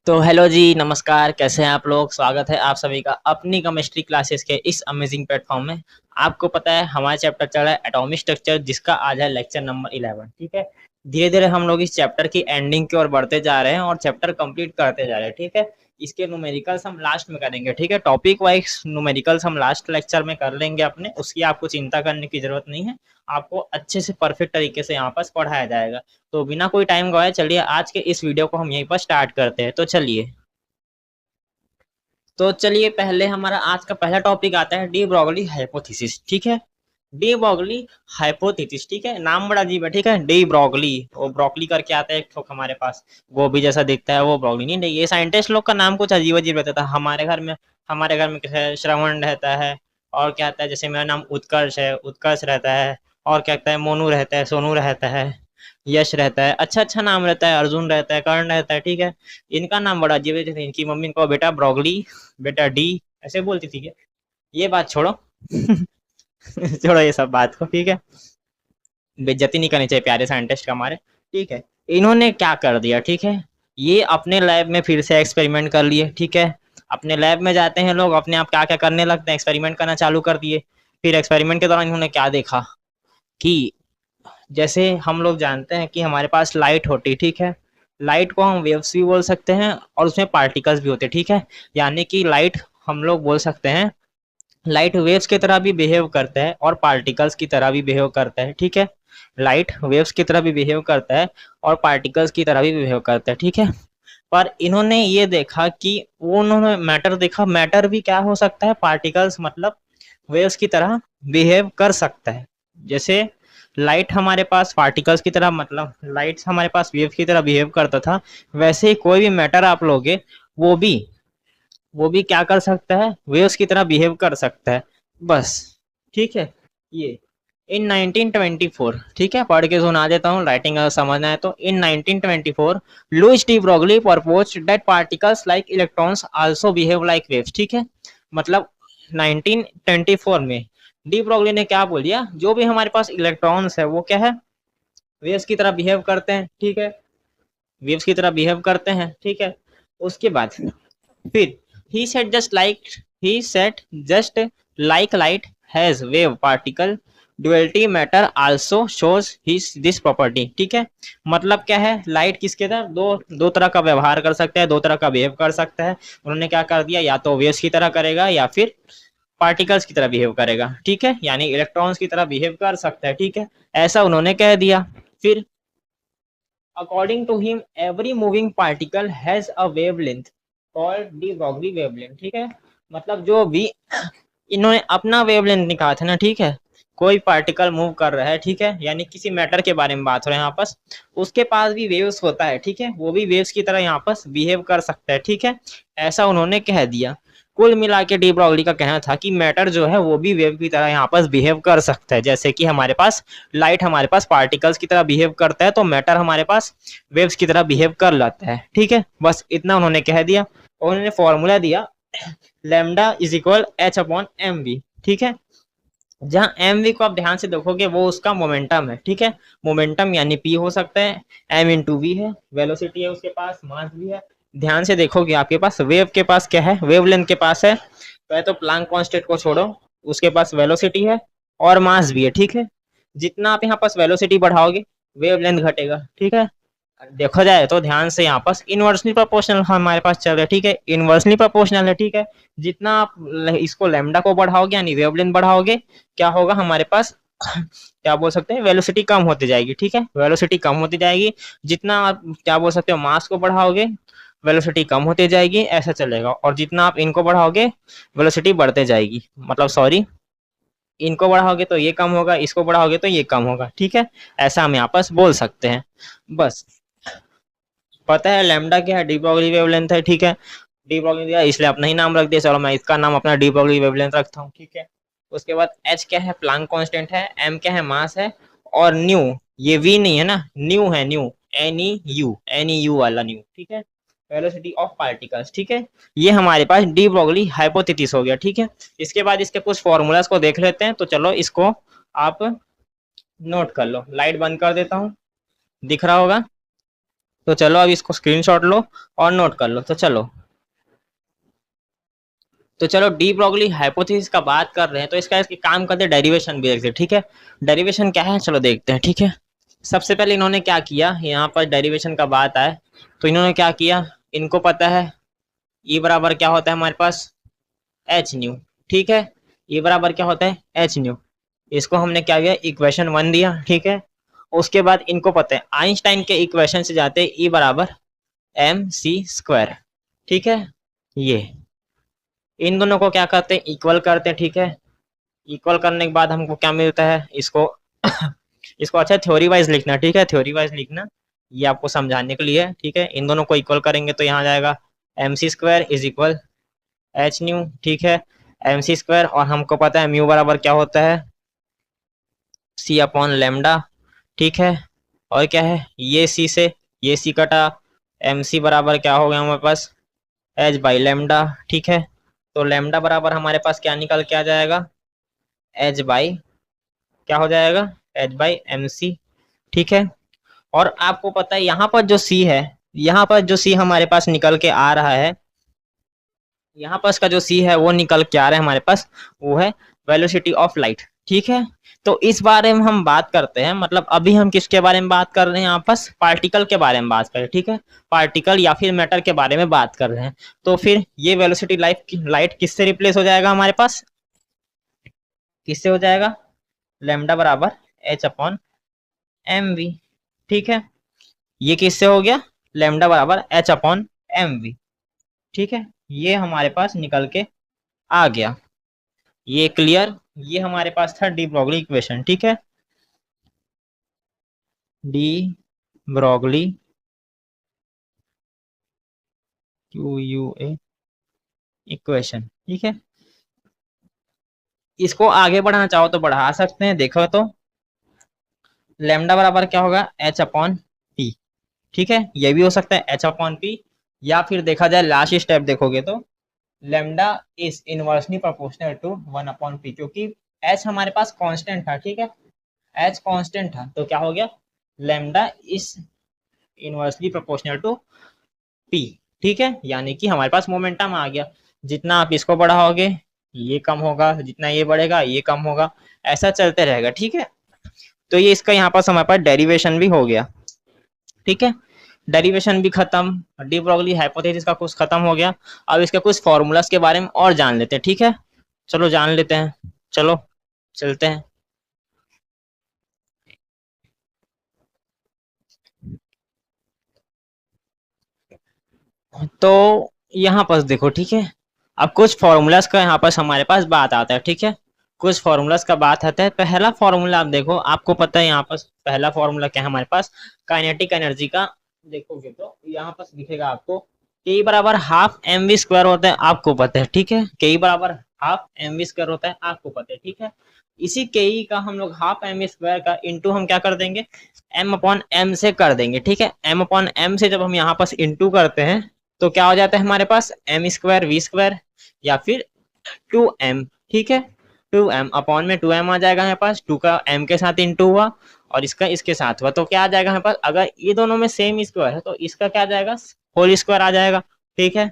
तो हेलो जी, नमस्कार। कैसे हैं आप लोग? स्वागत है आप सभी का अपनी केमिस्ट्री क्लासेस के इस अमेजिंग प्लेटफॉर्म में। आपको पता है हमारा चैप्टर चल रहा है एटॉमिक स्ट्रक्चर, जिसका आज है लेक्चर नंबर 11। ठीक है, धीरे धीरे हम लोग इस चैप्टर की एंडिंग की ओर बढ़ते जा रहे हैं और चैप्टर कंप्लीट करते जा रहे हैं। ठीक है, इसके न्यूमेरिकल्स हम लास्ट में करेंगे। ठीक है, टॉपिक वाइज न्यूमेरिकल्स हम लास्ट लेक्चर में कर लेंगे अपने, उसकी आपको चिंता करने की जरूरत नहीं है। आपको अच्छे से परफेक्ट तरीके से यहाँ पर पढ़ाया जाएगा। तो बिना कोई टाइम गवाए चलिए आज के इस वीडियो को हम यहीं पर स्टार्ट करते हैं। तो चलिए पहले हमारा आज का पहला टॉपिक आता है डी ब्रोगली हाइपोथेसिस। ठीक है, डी ब्रोगली हाइपोथेसिस। ठीक है, नाम बड़ा अजीब है। ठीक है, डी ब्रोगली, वो ब्रोकली करके आता है एक ठोक हमारे पास, गोभी जैसा दिखता है, वो ब्रोगली नहीं। नहीं, ये साइंटिस्ट लोग का नाम कुछ अजीब अजीब रहता था। हमारे घर में श्रवण रहता है, और क्या आता है, जैसे मेरा नाम उत्कर्ष है, उत्कर्ष रहता है। और क्या कहता है, मोनू रहता है, सोनू रहता है, यश रहता है, अच्छा अच्छा नाम रहता है, अर्जुन रहता है, कर्ण रहता है। ठीक है, इनका नाम बड़ा अजीब है। जैसे इनकी मम्मी इनको बेटा ब्रोगली, बेटा डी, ऐसे बोलती थी क्या? ये बात छोड़ो। छोड़ो ये सब बात को। ठीक है, बेइज्जती नहीं करनी चाहिए प्यारे साइंटिस्ट का हमारे। ठीक है, इन्होंने क्या कर दिया, ठीक है, ये अपने लैब में फिर से एक्सपेरिमेंट कर लिए। ठीक है, अपने लैब में जाते हैं लोग, अपने आप क्या क्या करने लगते हैं, एक्सपेरिमेंट करना चालू कर दिए। फिर एक्सपेरिमेंट के दौरान इन्होंने क्या देखा कि जैसे हम लोग जानते हैं कि हमारे पास लाइट होती, ठीक है, लाइट को हम वेव्स भी बोल सकते हैं और उसमें पार्टिकल्स भी होते। ठीक है, यानी कि लाइट हम लोग बोल सकते हैं, लाइट वेव्स की तरह भी बिहेव करता है और पार्टिकल्स की तरह भी बिहेव करता है। ठीक है, लाइट वेव्स की तरह भी बिहेव करता है और पार्टिकल्स की तरह भी बिहेव करता है। ठीक है, पर इन्होंने ये देखा कि वो, उन्होंने मैटर देखा, मैटर भी क्या हो सकता है, पार्टिकल्स मतलब वेव्स की तरह बिहेव कर सकता है। जैसे लाइट हमारे पास पार्टिकल्स की तरह, मतलब लाइट हमारे पास वेव की तरह बिहेव करता था, वैसे ही कोई भी मैटर आप लोगे, वो भी वो भी क्या कर सकता है, वेव्स की तरह बिहेव कर सकता है। बस, ठीक है। ये इन 1924, ठीक है, पढ़ के सुना देता हूँ, राइटिंग अगर समझना है तो। In 1924 Louis de Broglie proposed that particles like electrons also behave like waves. ठीक है, मतलब 1924 में डी ब्रोगली ने क्या बोल दिया, जो भी हमारे पास इलेक्ट्रॉन्स है वो क्या है, वेव्स की तरह बिहेव करते हैं। ठीक है, वेव्स की तरह बिहेव करते हैं। ठीक है, उसके बाद फिर he said just like he said just like light has wave particle duality matter also shows his this property। ठीक है, मतलब क्या है, लाइट किसके तरह, दो दो तरह का व्यवहार कर सकता है, दो तरह का बिहेव कर सकता है। उन्होंने क्या कर दिया, या तो वेव्स की तरह करेगा या फिर पार्टिकल्स की तरह बिहेव करेगा। ठीक है, यानी इलेक्ट्रॉन्स की तरह बिहेव कर सकता है। ठीक है, ऐसा उन्होंने कह दिया। फिर according to him every moving particle has a wavelength called de Broglie wavelength. ठीक है, मतलब जो भी इन्होंने अपना वेवलेंथ निकाला था ना, ठीक है, कोई पार्टिकल मूव कर रहा है, ठीक है, यानी किसी मैटर के बारे में बात हो रहा है यहाँ पर, उसके पास भी वेव्स होता है। ठीक है, वो भी वेव्स की तरह यहाँ पर बिहेव कर सकता है। ठीक है, ऐसा उन्होंने कह दिया। कुल मिला के डी ब्रोगली का कहना था कि मैटर जो है वो भी वेव की तरह यहाँ पर बिहेव कर सकता है। जैसे कि हमारे पास लाइट हमारे पास पार्टिकल्स की तरह बिहेव करता है, तो मैटर हमारे पास वेव्स की तरह बिहेव कर लाता है। ठीक है, बस इतना उन्होंने कह दिया और उन्होंने फॉर्मूला दिया, lambda is equal H upon M V. ठीक है, जहाँ एम वी को आप ध्यान से देखोगे वो उसका मोमेंटम है। ठीक है, मोमेंटम यानी पी हो सकता है, एम इंटू वी है, वेलोसिटी है उसके पास, मास भी है। ध्यान से देखोगे आपके पास वेव के पास क्या है, वेवलेंथ के पास है, तो प्लांक कांस्टेंट को छोड़ो, उसके पास वेलोसिटी है और मास भी है। ठीक है, जितना आप यहाँ पास वेलोसिटी बढ़ाओगे वेवलेंथ घटेगा। ठीक है, देखा जाए तो ध्यान से यहाँ पास इनवर्सली प्रोपोर्शनल हमारे पास चल रहा है। ठीक है, इनवर्सली प्रोपोर्शनल है। ठीक है, जितना आप इसको लैम्डा को बढ़ाओगे यानी वेवलेंथ बढ़ाओगे, क्या होगा हमारे पास, क्या बोल सकते हैं, वेलोसिटी कम होती जाएगी। ठीक है, वेलोसिटी कम होती जाएगी। जितना आप क्या बोल सकते हो, मास को बढ़ाओगे वेलोसिटी कम होती जाएगी, ऐसा चलेगा। और जितना आप इनको बढ़ाओगे वेलोसिटी बढ़ते जाएगी, मतलब सॉरी, इनको बढ़ाओगे तो ये कम होगा, इसको बढ़ाओगे तो ये कम होगा। ठीक है, ऐसा हम यहाँ पर बोल सकते हैं। बस, पता है लैम्डा क्या है, डी ब्रोगली वेवलेंथ है। ठीक है, डी ब्रोगली दिया इसलिए अपना ही नाम रख दिया, चलो मैं इसका नाम अपना डी ब्रोगली वेवलेंथ रखता हूँ। ठीक है, उसके बाद एच क्या है, प्लांक कांस्टेंट है, एम क्या है, मास है, और न्यू, ये वी नहीं है ना, न्यू है, न्यू, एन ई यू वाला न्यू। ठीक है, वेलोसिटी ऑफ पार्टिकल्स। ठीक है, ये हमारे पास डी ब्रोगली हाइपोथेसिस हो गया। ठीक है, इसके बाद इसके कुछ फॉर्मूलाज को देख लेते हैं, तो चलो इसको आप नोट कर लो। लाइट बंद कर देता हूँ, दिख रहा होगा। तो चलो अब इसको स्क्रीनशॉट लो और नोट कर लो। तो चलो डी ब्रॉगली हाइपोथेसिस का बात कर रहे हैं, तो इसके काम करते हैं डेरिवेशन भी देखते हैं, ठीक है। डेरिवेशन क्या है चलो देखते हैं, ठीक है। सबसे पहले इन्होंने क्या किया, यहाँ पर डेरिवेशन का बात आए तो इन्होंने क्या किया, इनको पता है ई बराबर क्या होता है हमारे पास एच न्यू, ठीक है। ई बराबर क्या होता है एच न्यू, इसको हमने क्या किया इक्वेशन 1 दिया, ठीक है। उसके बाद इनको पता है आइंस्टाइन के इक्वेशन से जाते ई बराबर एम सी स्क्वायर, ठीक है। ये इन दोनों को क्या करते हैं इक्वल करते हैं, ठीक है। इक्वल करने के बाद हमको क्या मिलता है, इसको इसको अच्छा थ्योरी वाइज लिखना, ठीक है। थ्योरी वाइज लिखना, ये आपको समझाने के लिए, ठीक है। इन दोनों को इक्वल करेंगे तो यहाँ जाएगा M C square is equal H nu, ठीक है। एम सी स्क्वायर और हमको पता है म्यू बराबर क्या होता है सी अपॉन लेमडा, ठीक है। और क्या है ये सी से ये सी कटा, एम सी बराबर क्या हो गया हमारे पास एच बाई लेमडा, ठीक है। तो लेमडा बराबर हमारे पास क्या निकल के आ जाएगा एच बाई क्या हो जाएगा एच बाई एम सी, ठीक है। और आपको पता है यहाँ पर जो सी है, यहाँ पर जो सी हमारे पास निकल के आ रहा है, यहाँ पर का जो सी है वो निकल के आ रहा है हमारे पास, वो है वेलोसिटी ऑफ लाइट, ठीक है। तो इस बारे में हम बात करते हैं, मतलब अभी हम किसके बारे में बात कर रहे हैं यहाँ पर पार्टिकल के बारे में बात कर रहे हैं, ठीक है। पार्टिकल या फिर मैटर के बारे में बात कर रहे हैं। तो फिर ये वेलोसिटी लाइट किससे रिप्लेस हो जाएगा हमारे पास, किससे हो जाएगा लेमडा बराबर एच अपॉन एम वी, ठीक है। ये किससे हो गया लेमडा बराबर एच अपॉन एम वी, ठीक है। ये हमारे पास निकल के आ गया, ये क्लियर। ये हमारे पास था डी ब्रॉगली इक्वेशन, ठीक है। De Broglie Q U A equation, ठीक है। इसको आगे बढ़ाना चाहो तो बढ़ा सकते हैं, देखो तो लेमडा बराबर क्या होगा एच अपॉन पी, ठीक है। ये भी हो सकता है एच अपॉन पी, या फिर देखा जाए लास्ट स्टेप देखोगे तो lambda is inversely proportional to 1 upon P, क्योंकि एच हमारे पास कांस्टेंट था, ठीक है। एच कांस्टेंट था तो क्या हो गया lambda is inversely proportional to P, ठीक है। यानी कि हमारे पास मोमेंटम आ गया, जितना आप इसको बढ़ाओगे ये कम होगा, जितना ये बढ़ेगा ये कम होगा, ऐसा चलते रहेगा, ठीक है। तो ये इसका यहाँ पास हमारे पास डेरिवेशन भी हो गया, ठीक है। डेरिवेशन भी खत्म, डी ब्रॉगली हाइपोथेसिस का कुछ खत्म हो गया। अब इसके कुछ फॉर्मूलास के बारे में और जान लेते हैं, ठीक है। चलो जान लेते हैं, चलो चलते हैं। तो यहाँ पास देखो, ठीक है। अब कुछ फॉर्मूलास का यहाँ पास हमारे पास बात आता है, ठीक है। कुछ फॉर्मूलास का बात आता है। पहला फॉर्मूला आप देखो, आपको पता है यहाँ पास पहला फॉर्मूला क्या है हमारे पास काइनेटिक एनर्जी का, देखोगे तो यहाँ पास दिखेगा आपको के बराबर हाफ एम वी स्क्वायर होता है, आपको पता है, ठीक है। के बराबर हाफ एम वी स्क्वायर होता है, आपको पता है, ठीक है। इसी के का हम लोग हाफ एम वी स्क्वायर का इंटू हम क्या कर देंगे एम अपॉन एम से कर देंगे, ठीक है। एम अपॉन एम से जब हम यहाँ पास इंटू करते हैं तो क्या हो जाता है हमारे पास एम स्क्वायर वी स्क्वायर या फिर 2m, ठीक है। 2m अपॉन में 2m आ जाएगा हमारे पास, 2 का m के साथ इंटू हुआ और इसका इसके साथ हुआ, तो क्या आ जाएगा हमारे पास अगर ये दोनों में सेम स्क्वायर है तो इसका क्या आ जाएगा होल स्क्वायर आ जाएगा, ठीक है।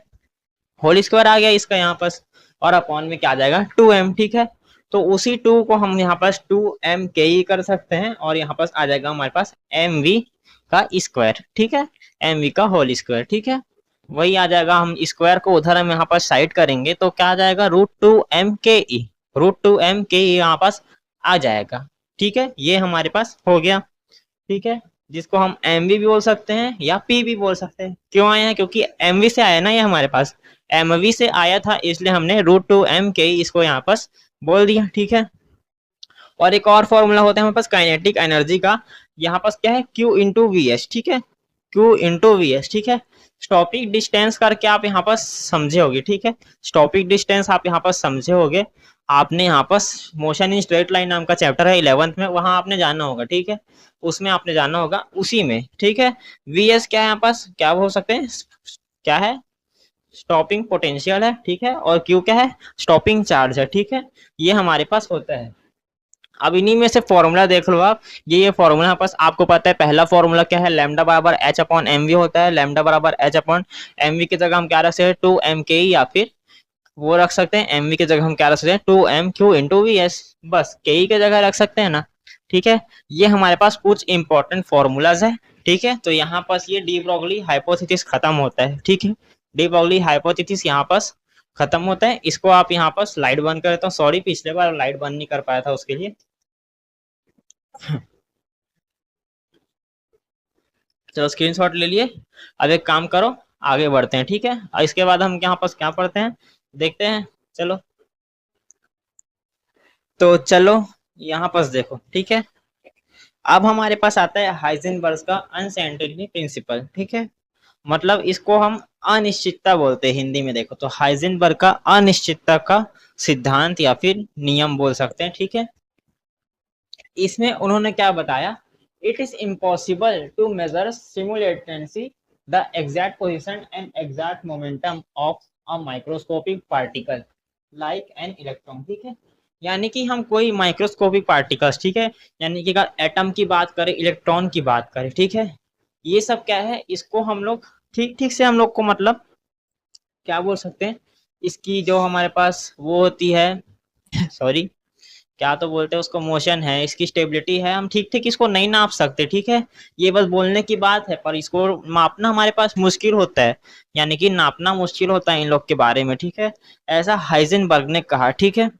होल स्क्वायर आ गया इसका यहाँ पास, और अपॉन में क्या आ जाएगा 2m, ठीक है। तो उसी 2 को हम यहाँ पास 2m के ही कर सकते हैं और यहाँ पास आ जाएगा हमारे पास mv का स्क्वायर, ठीक है। mv का होल स्क्वायर, ठीक है। वही आ जाएगा, हम स्क्वायर को उधर हम यहाँ पास साइड करेंगे तो क्या आ जाएगा √2m के ई, √2m के ई यहाँ पास आ जाएगा, ठीक है। ये हमारे पास हो गया, ठीक है। जिसको हम एम भी बोल सकते हैं या पी भी बोल सकते हैं। क्यों आया है क्योंकि एम वी से आया ना, ये हमारे पास एम वी से आया था इसलिए हमने √2m के ई इसको यहाँ पास बोल दिया, ठीक है। और एक और फॉर्मूला होता है हमारे पास काइनेटिक एनर्जी का, यहाँ पास क्या है Q इंटू वी एस, ठीक है। Q इंटू वी एस, ठीक है। स्टॉपिक डिस्टेंस करके आप यहाँ पास समझे होगे, ठीक है। स्टॉपिक डिस्टेंस आप यहाँ पास समझे होगे, आपने यहाँ पास मोशन इन स्ट्रेट लाइन नाम का चैप्टर है 11th में, वहां आपने जाना होगा, ठीक है। उसमें आपने जाना होगा उसी में, ठीक है। वी एस क्या है यहाँ पास क्या हो सकते हैं, क्या है स्टॉपिंग पोटेंशियल है, ठीक है। और क्यू क्या है स्टॉपिंग चार्ज है, ठीक है। ये हमारे पास होता है। अब इन्हीं में से फॉर्मूला देख लो आप। ये फॉर्मूला पास आपको पता है, पहला फॉर्मूला क्या है, लैम्डा बराबर एच अपॉन एम वी होता है। लैम्डा बराबर एच अपॉन एम वी की जगह हम क्या रख सकते हैं, 2m या फिर वो रख सकते हैं, एम वी की जगह हम क्या रख सकते हैं, 2m/q इंटू वी एस, बस के की जगह रख सकते हैं ना। ठीक है, ये हमारे पास कुछ इंपॉर्टेंट फॉर्मूलाज है। ठीक है, तो यहाँ पास ये डी ब्रोगली हाइपोथेसिस खत्म होता है। ठीक है, डी ब्रोगली हाइपोथेसिस यहाँ पास खत्म होता है। इसको आप यहाँ पर स्लाइड बंद कर देता हूँ, सॉरी पिछले बार लाइट बंद नहीं कर पाया था उसके लिए। चलो स्क्रीनशॉट ले लिए। अब एक काम करो, आगे बढ़ते हैं। ठीक है, और इसके बाद हम यहाँ पास क्या पढ़ते हैं देखते हैं। चलो तो चलो यहाँ पास देखो। ठीक है, अब हमारे पास आता है हाइजेनबर्ग का अनसर्टेनिटी प्रिंसिपल। ठीक है, मतलब इसको हम अनिश्चितता बोलते हैं हिंदी में। देखो तो हाइजेनबर्ग का अनिश्चितता का सिद्धांत या फिर नियम बोल सकते हैं। ठीक है, इसमें उन्होंने क्या बताया, it is impossible to measure simultaneously the exact position and exact momentum of a microscopic particle like an electron. ठीक है, यानी कि हम कोई माइक्रोस्कोपिक पार्टिकल्स, ठीक है, यानी कि अगर एटम की बात करें, इलेक्ट्रॉन की बात करें, ठीक है, ये सब क्या है, इसको हम लोग ठीक ठीक से हम लोग को मतलब क्या बोल सकते हैं, इसकी जो हमारे पास वो होती है सॉरी क्या तो बोलते हैं उसको, मोशन है, इसकी स्टेबिलिटी है, हम ठीक ठीक इसको नहीं नाप सकते। ठीक है, ये बस बोलने की बात है, पर इसको मापना हमारे पास मुश्किल होता है, यानी कि नापना मुश्किल होता है इन लोग के बारे में। ठीक है, ऐसा हाइजेनबर्ग ने कहा। ठीक है,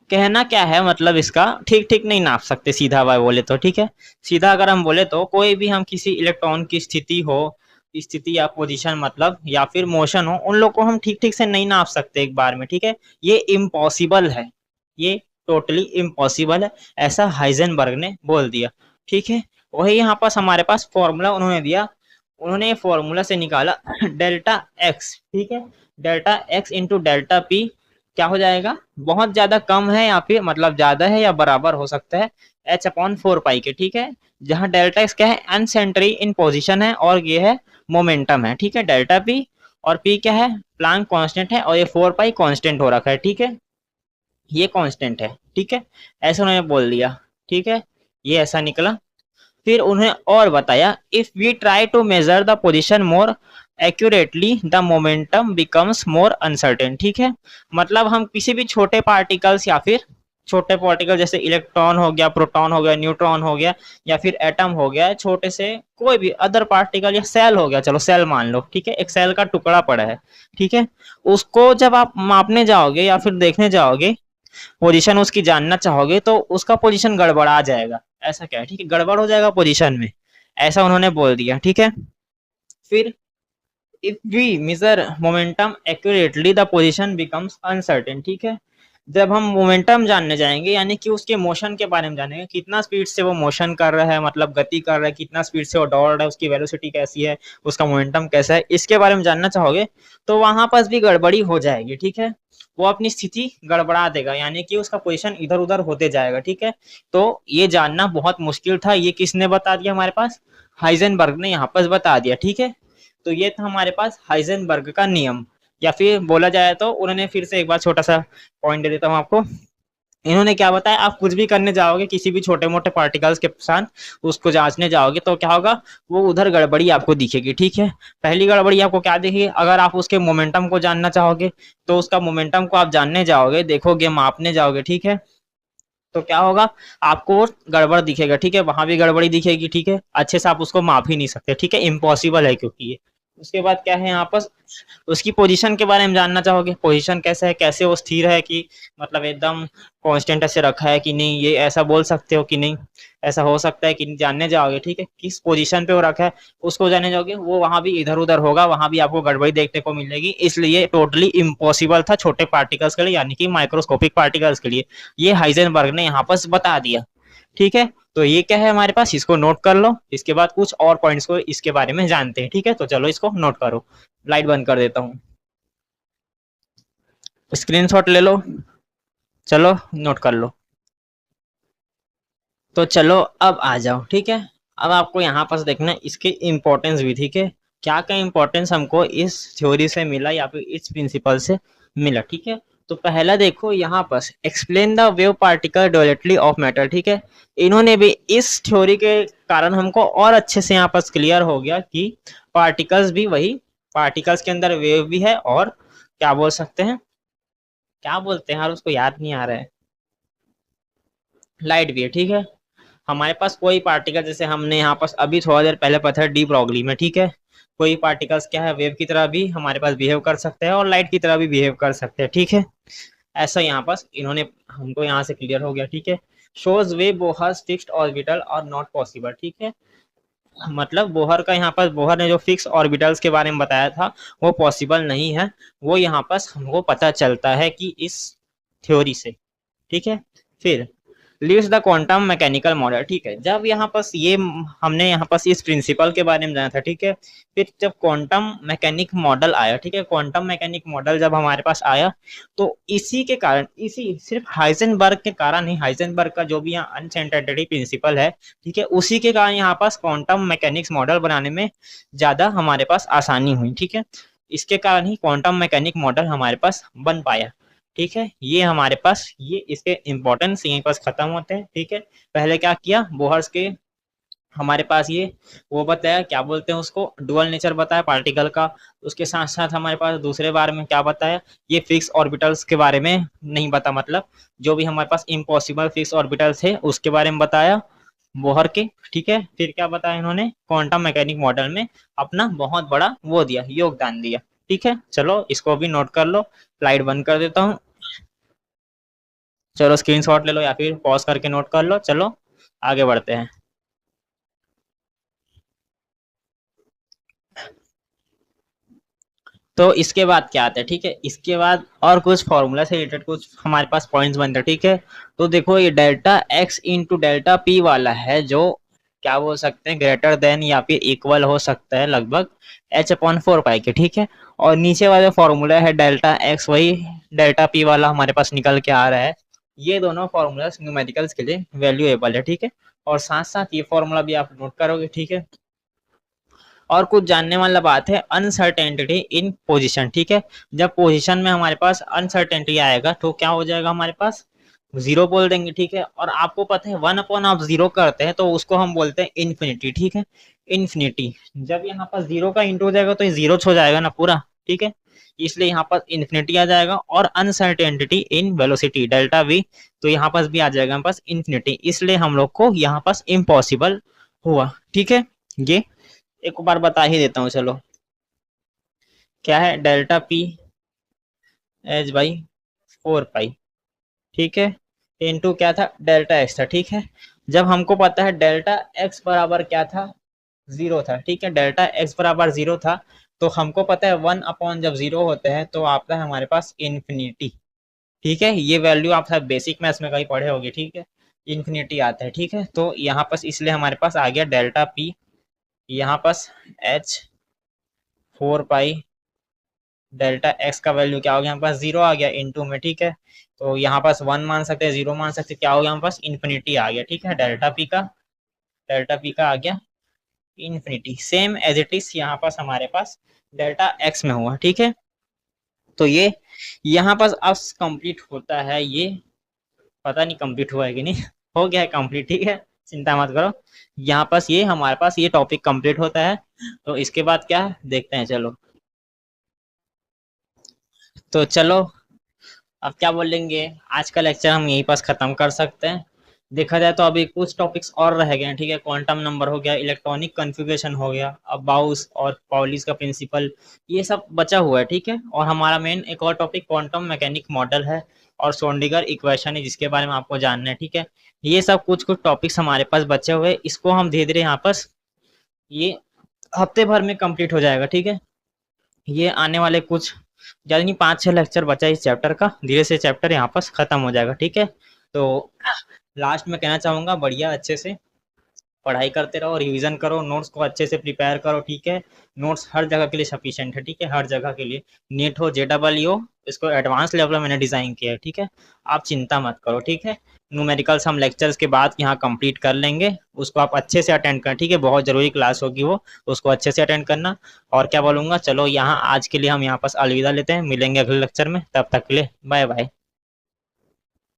कहना क्या है मतलब इसका, ठीक ठीक नहीं नाप सकते सीधा बात बोले तो। ठीक है, सीधा अगर हम बोले तो कोई भी हम किसी इलेक्ट्रॉन की स्थिति हो, स्थिति या पोजीशन मतलब या फिर मोशन हो, उन लोग को हम ठीक ठीक से नहीं नाप सकते एक बार में। ठीक है, ये इम्पॉसिबल है, ये टोटली इम्पॉसिबल है, ऐसा हाइजेनबर्ग ने बोल दिया। ठीक है, वही यहाँ पास हमारे पास फॉर्मूला उन्होंने दिया, उन्होंने फॉर्मूला से निकाला डेल्टा एक्स। ठीक है, delta x into delta P क्या हो जाएगा, बहुत ज्यादा कम है या फिर मतलब ज्यादा है या बराबर हो सकता है एच अपॉन 4 पाई के। ठीक है, जहां डेल्टा एक्स क्या है, अनसेंट्री इन पोजिशन है और ये है मोमेंटम है। ठीक है, डेल्टा पी और पी क्या है, प्लांक कांस्टेंट है, और ये 4 पाई कांस्टेंट हो रखा है। ठीक है, ये कांस्टेंट है। ठीक है, ऐसा उन्होंने बोल दिया। ठीक है, ये ऐसा निकला। फिर उन्हें और बताया, if we try to measure the position more accurately the momentum becomes more uncertain. ठीक है, मतलब हम किसी भी छोटे पार्टिकल्स या फिर छोटे पार्टिकल जैसे इलेक्ट्रॉन हो गया, प्रोटॉन हो गया, न्यूट्रॉन हो गया, या फिर एटम हो गया, छोटे से कोई भी अदर पार्टिकल या सेल हो गया, चलो सेल मान लो। ठीक है, एक सेल का टुकड़ा पड़ा है। ठीक है, उसको जब आप मापने जाओगे या फिर देखने जाओगे, पोजीशन उसकी जानना चाहोगे, तो उसका पोजीशन गड़बड़ा जाएगा। ऐसा क्या है, ठीक है, गड़बड़ हो जाएगा पोजीशन में, ऐसा उन्होंने बोल दिया। ठीक है, फिर if we measure momentum accurately the position becomes uncertain. ठीक है, जब हम मोमेंटम जानने जाएंगे, यानी कि उसके मोशन के बारे में जानेंगे, कितना स्पीड से वो मोशन कर रहा है, मतलब गति कर रहा है, कितना स्पीड से वो दौड़ रहा है, उसकी वेलोसिटी कैसी है, उसका मोमेंटम कैसा है, इसके बारे में जानना चाहोगे, तो वहां पर भी गड़बड़ी हो जाएगी। ठीक है, वो अपनी स्थिति गड़बड़ा देगा, यानी कि उसका पोजीशन इधर उधर होते जाएगा। ठीक है, तो ये जानना बहुत मुश्किल था, ये किसने बता दिया, हमारे पास हाइजेनबर्ग ने यहाँ पर बता दिया। ठीक है, तो ये था हमारे पास हाइजेनबर्ग का नियम, या फिर बोला जाए तो उन्होंने, फिर से एक बार छोटा सा पॉइंट दे देता हूँ आपको। इन्होंने क्या बताया, आप कुछ भी करने जाओगे किसी भी छोटे मोटे पार्टिकल्स के साथ, उसको जांचने जाओगे, तो क्या होगा, वो उधर गड़बड़ी आपको दिखेगी। ठीक है, पहली गड़बड़ी आपको क्या दिखेगी, अगर आप उसके मोमेंटम को जानना चाहोगे, तो उसका मोमेंटम को आप जानने जाओगे, देखोगे, मापने जाओगे। ठीक है, तो क्या होगा, आपको गड़बड़ दिखेगा। ठीक है, वहां भी गड़बड़ी दिखेगी। ठीक है, अच्छे से आप उसको माप ही नहीं सकते। ठीक है, इम्पॉसिबल है क्योंकि ये। उसके बाद क्या है यहाँ पर, उसकी पोजीशन के बारे में जानना चाहोगे, पोजीशन कैसा है, कैसे वो स्थिर है कि मतलब एकदम कांस्टेंट ऐसे रखा है कि नहीं, ये ऐसा बोल सकते हो कि नहीं, ऐसा हो सकता है कि नहीं, जानने जाओगे। ठीक है, किस पोजीशन पे वो रखा है उसको जानने जाओगे, वो वहां भी इधर उधर होगा, वहां भी आपको गड़बड़ी देखने को मिलेगी, इसलिए टोटली इम्पॉसिबल था छोटे पार्टिकल्स के लिए, यानी कि माइक्रोस्कोपिक पार्टिकल्स के लिए। ये हाइजेनबर्ग ने यहाँ पर बता दिया। ठीक है, तो ये क्या है हमारे पास, इसको नोट कर लो, इसके बाद कुछ और पॉइंट्स को इसके बारे में जानते हैं। ठीक है, तो चलो इसको नोट करो, लाइट बंद कर देता हूँ, स्क्रीनशॉट ले लो, चलो नोट कर लो। तो चलो अब आ जाओ। ठीक है, अब आपको यहाँ पास देखना है इसके इम्पोर्टेंस भी। ठीक है, क्या क्या इम्पोर्टेंस हमको इस थ्योरी से मिला या फिर इस प्रिंसिपल से मिला। ठीक है, तो पहला देखो यहाँ पर explain the wave particle duality of matter, ठीक है। इन्होंने भी इस थ्योरी के कारण हमको और अच्छे से यहाँ पर क्लियर हो गया कि पार्टिकल्स भी वही, पार्टिकल्स के अंदर वेव भी है और क्या बोल सकते हैं, क्या बोलते हैं यार उसको याद नहीं आ रहा है, लाइट भी है, ठीक है। हमारे पास कोई पार्टिकल, जैसे हमने यहाँ पर अभी थोड़ा देर पहले पता डी ब्रॉगली में, ठीक है, कोई पार्टिकल्स क्या है वेव की तरह भी हमारे पास बिहेव कर सकते हैं और लाइट की तरह भी बिहेव कर सकते हैं, ठीक है। ऐसा यहाँ पर इन्होंने हमको यहाँ से क्लियर हो गया, ठीक है। शोज वे बोहर फिक्स्ड ऑर्बिटल और नॉट पॉसिबल, ठीक है। मतलब बोहर का यहाँ पर, बोहर ने जो फिक्स ऑर्बिटल्स के बारे में बताया था वो पॉसिबल नहीं है, वो यहाँ पर हमको पता चलता है कि इस थ्योरी से, ठीक है। फिर leads the quantum mechanical model, ठीक है। जब यहाँ पर ये हमने यहाँ पर इस प्रिंसिपल के बारे में जाना था, ठीक है। फिर जब क्वांटम मैकेनिक मॉडल आया, ठीक है, क्वांटम मैकेनिक मॉडल जब हमारे पास आया तो इसी के कारण, इसी सिर्फ हाइजेनबर्ग के कारण ही, हाइजेनबर्ग का जो भी यहाँ अनसेंटरिटी प्रिंसिपल है, ठीक है, उसी के कारण यहाँ पास क्वांटम मैकेनिक्स मॉडल बनाने में ज्यादा हमारे पास आसानी हुई, ठीक है। इसके कारण ही क्वांटम मैकेनिक मॉडल हमारे पास बन पाया, ठीक है। ये हमारे पास, ये इसके इंपॉर्टेंस यहीं पास खत्म होते हैं, ठीक है। पहले क्या किया, बोहर्स के हमारे पास ये वो बताया, क्या बोलते हैं उसको, डुअल नेचर बताया पार्टिकल का। उसके साथ साथ हमारे पास दूसरे बार में क्या बताया, ये फिक्स ऑर्बिटल्स के बारे में नहीं बता, मतलब जो भी हमारे पास इम्पॉसिबल फिक्स ऑर्बिटल्स है उसके बारे में बताया बोहर के, ठीक है। फिर क्या बताया इन्होंने, क्वांटम मैकेनिक मॉडल में अपना बहुत बड़ा वो दिया, योगदान दिया, ठीक है। चलो इसको भी नोट कर लो, स्लाइड बंद कर देता हूँ। चलो स्क्रीनशॉट ले लो या फिर पॉज करके नोट कर लो, चलो आगे बढ़ते हैं। तो इसके बाद क्या आता है, ठीक है, इसके बाद और कुछ फॉर्मूला से रिलेटेड कुछ हमारे पास पॉइंट्स बनते हैं, ठीक है। तो देखो ये delta x into delta P वाला है, जो क्या बोल सकते हैं, ग्रेटर देन या फिर इक्वल हो सकता है लगभग एच अपॉन 4 पाई के, ठीक है। और नीचे वाला फॉर्मूला है डेल्टा एक्स, वही डेल्टा पी वाला हमारे पास निकल के आ रहा है। ये दोनों फॉर्मूला न्यूमेरिकल्स के लिए वैल्यूएबल है, ठीक है। और साथ साथ ये फॉर्मूला भी आप नोट करोगे, ठीक है। और कुछ जानने वाला बात है, अनसर्टेनिटी इन पोजीशन, ठीक है। जब पोजीशन में हमारे पास अनसर्टेनिटी आएगा तो क्या हो जाएगा, हमारे पास जीरो बोल देंगे, ठीक है। और आपको पता है 1 अपॉन आप जीरो करते हैं तो उसको हम बोलते हैं इन्फिनिटी, ठीक है, इन्फिनिटी। जब यहाँ पर जीरो का इंटू हो जाएगा तो ये जीरो हो जाएगा ना पूरा, ठीक है, इसलिए यहाँ पर इन्फिनिटी आ जाएगा। और uncertainty in velocity delta we, तो यहाँ पास भी आ जाएगा हमारे पास इन्फिनिटी, इसलिए हम लोग को यहाँ पास इम्पॉसिबल हुआ, ठीक है। ये एक बार बता ही देता हूँ, चलो क्या है, डेल्टा पी एच बाई 4 पाई, ठीक है, इनटू क्या था, डेल्टा एक्स था, ठीक है। जब हमको पता है डेल्टा एक्स बराबर क्या था, जीरो था, ठीक है, डेल्टा एक्स बराबर जीरो था, तो हमको पता है 1 अपॉन जब जीरो होते हैं तो आता है हमारे पास इन्फिनिटी, ठीक है। ये वैल्यू आप सब बेसिक मैथ्स में कहीं पढ़े होगे, ठीक है, इन्फिनिटी आता है, ठीक है। तो यहाँ पास इसलिए हमारे पास आ गया डेल्टा पी, यहाँ पास एच 4 पाई, डेल्टा एक्स का वैल्यू क्या हो गया हमारे पास, जीरो आ गया इनटू में, ठीक है। तो यहाँ पास 1 मान सकते हैं, जीरो मान सकते हैं, क्या हो गया हमारे पास, इन्फिनिटी आ गया, ठीक है। डेल्टा पी का आ गया infinity, same as it is यहाँ पास हमारे पास डेल्टा एक्स में हुआ, ठीक है। तो ये यहाँ पास अब कंप्लीट होता है, ये पता नहीं कंप्लीट हुआ है कि नहीं, हो गया है कंप्लीट, ठीक है, चिंता मत करो। यहाँ पास ये हमारे पास ये टॉपिक कंप्लीट होता है, तो इसके बाद क्या है देखते हैं, चलो। तो चलो अब क्या बोलेंगे, आज का लेक्चर हम यहीं पास खत्म कर सकते हैं। देखा जाए तो अभी कुछ टॉपिक्स और रह गए हैं, ठीक है, क्वांटम नंबर हो गया, इलेक्ट्रॉनिक कन्फिग्रेशन हो गया, अब बाउस और पाउलिस का प्रिंसिपल, ये सब बचा हुआ है, ठीक है। और हमारा मेन एक और टॉपिक क्वांटम मैकेनिक मॉडल है और सोंडिगर इक्वेशन है, जिसके बारे में आपको जानना है, ठीक है। ये सब कुछ कुछ टॉपिक्स हमारे पास बचे हुए, इसको हम धीरे धीरे यहाँ पर ये हफ्ते भर में कंप्लीट हो जाएगा, ठीक है। ये आने वाले कुछ ज़्यादा नहीं, 5-6 लेक्चर बचा है इस चैप्टर का, धीरे से चैप्टर यहाँ पर खत्म हो जाएगा, ठीक है। तो लास्ट में कहना चाहूँगा बढ़िया अच्छे से पढ़ाई करते रहो, रिवीजन करो, नोट्स को अच्छे से प्रिपेयर करो, ठीक है। नोट्स हर जगह के लिए सफिशिएंट है, ठीक है, हर जगह के लिए, नीट हो JEE हो, इसको एडवांस लेवल में मैंने डिज़ाइन किया है, ठीक है। आप चिंता मत करो, ठीक है। न्यूमेरिकल्स हम लेक्चर्स के बाद यहाँ कंप्लीट कर लेंगे, उसको आप अच्छे से अटेंड करें, ठीक है, बहुत ज़रूरी क्लास होगी वो, उसको अच्छे से अटेंड करना। और क्या बोलूँगा, चलो यहाँ आज के लिए हम यहाँ पास अलविदा लेते हैं, मिलेंगे अगले लेक्चर में, तब तक के लिए बाय बाय।